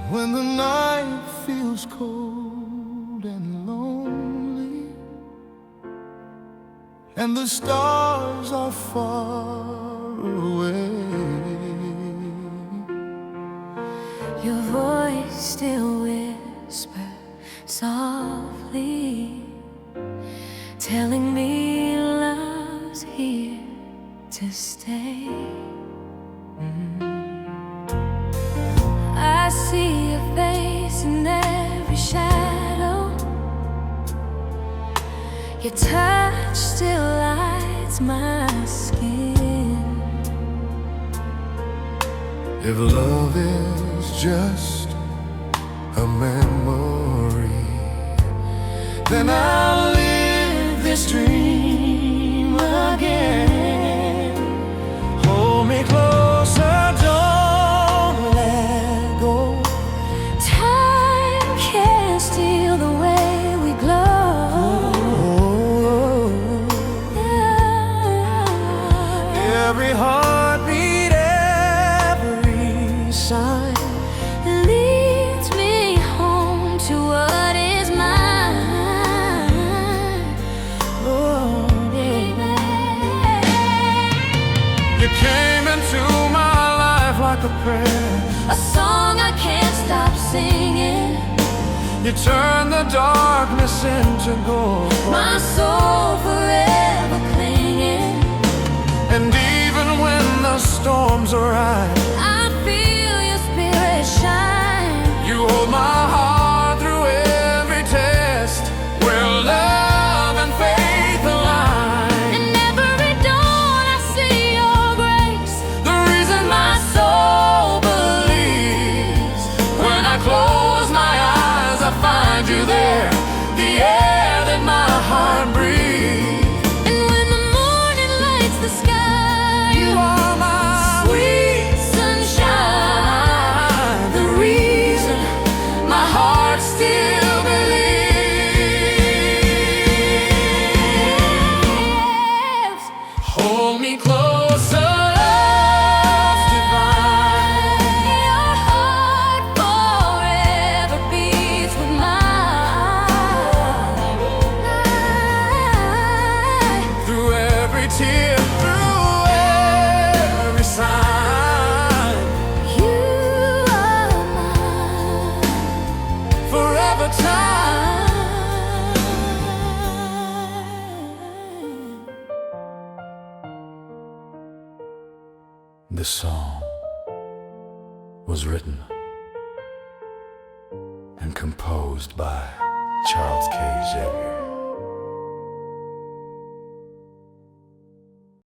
when the night feels cold and lonely, and the stars are far away, your voice still whispers softly, telling me love's here to stay. I see your face in every shadow. Your touch still lights my skin. if love is just a memory, then I'll live this dream again. Hold me closer, don't let go. Time can't steal the way we glow. Every heartbeat, every sign leads me home to what is mine. Oh, baby. you came into my life like a prayer. A song I can't stop singing. You turned the darkness into gold. My soul forever clinging. And even when the storms arise, I feel your spirit shine. you hold my heart through every test, where love and faith align. And every dawn I see your grace. The reason my soul believes, when I close my eyes I find you there, the air that my heart breathes. And when the morning lights the sky, You are my sweet sunshine, the reason my heart still believes. Hold me closer, love's divine. Your heart forever beats with mine. Through every tear, through every sign, You are mine. forever time. This song was written and composed by Xavier.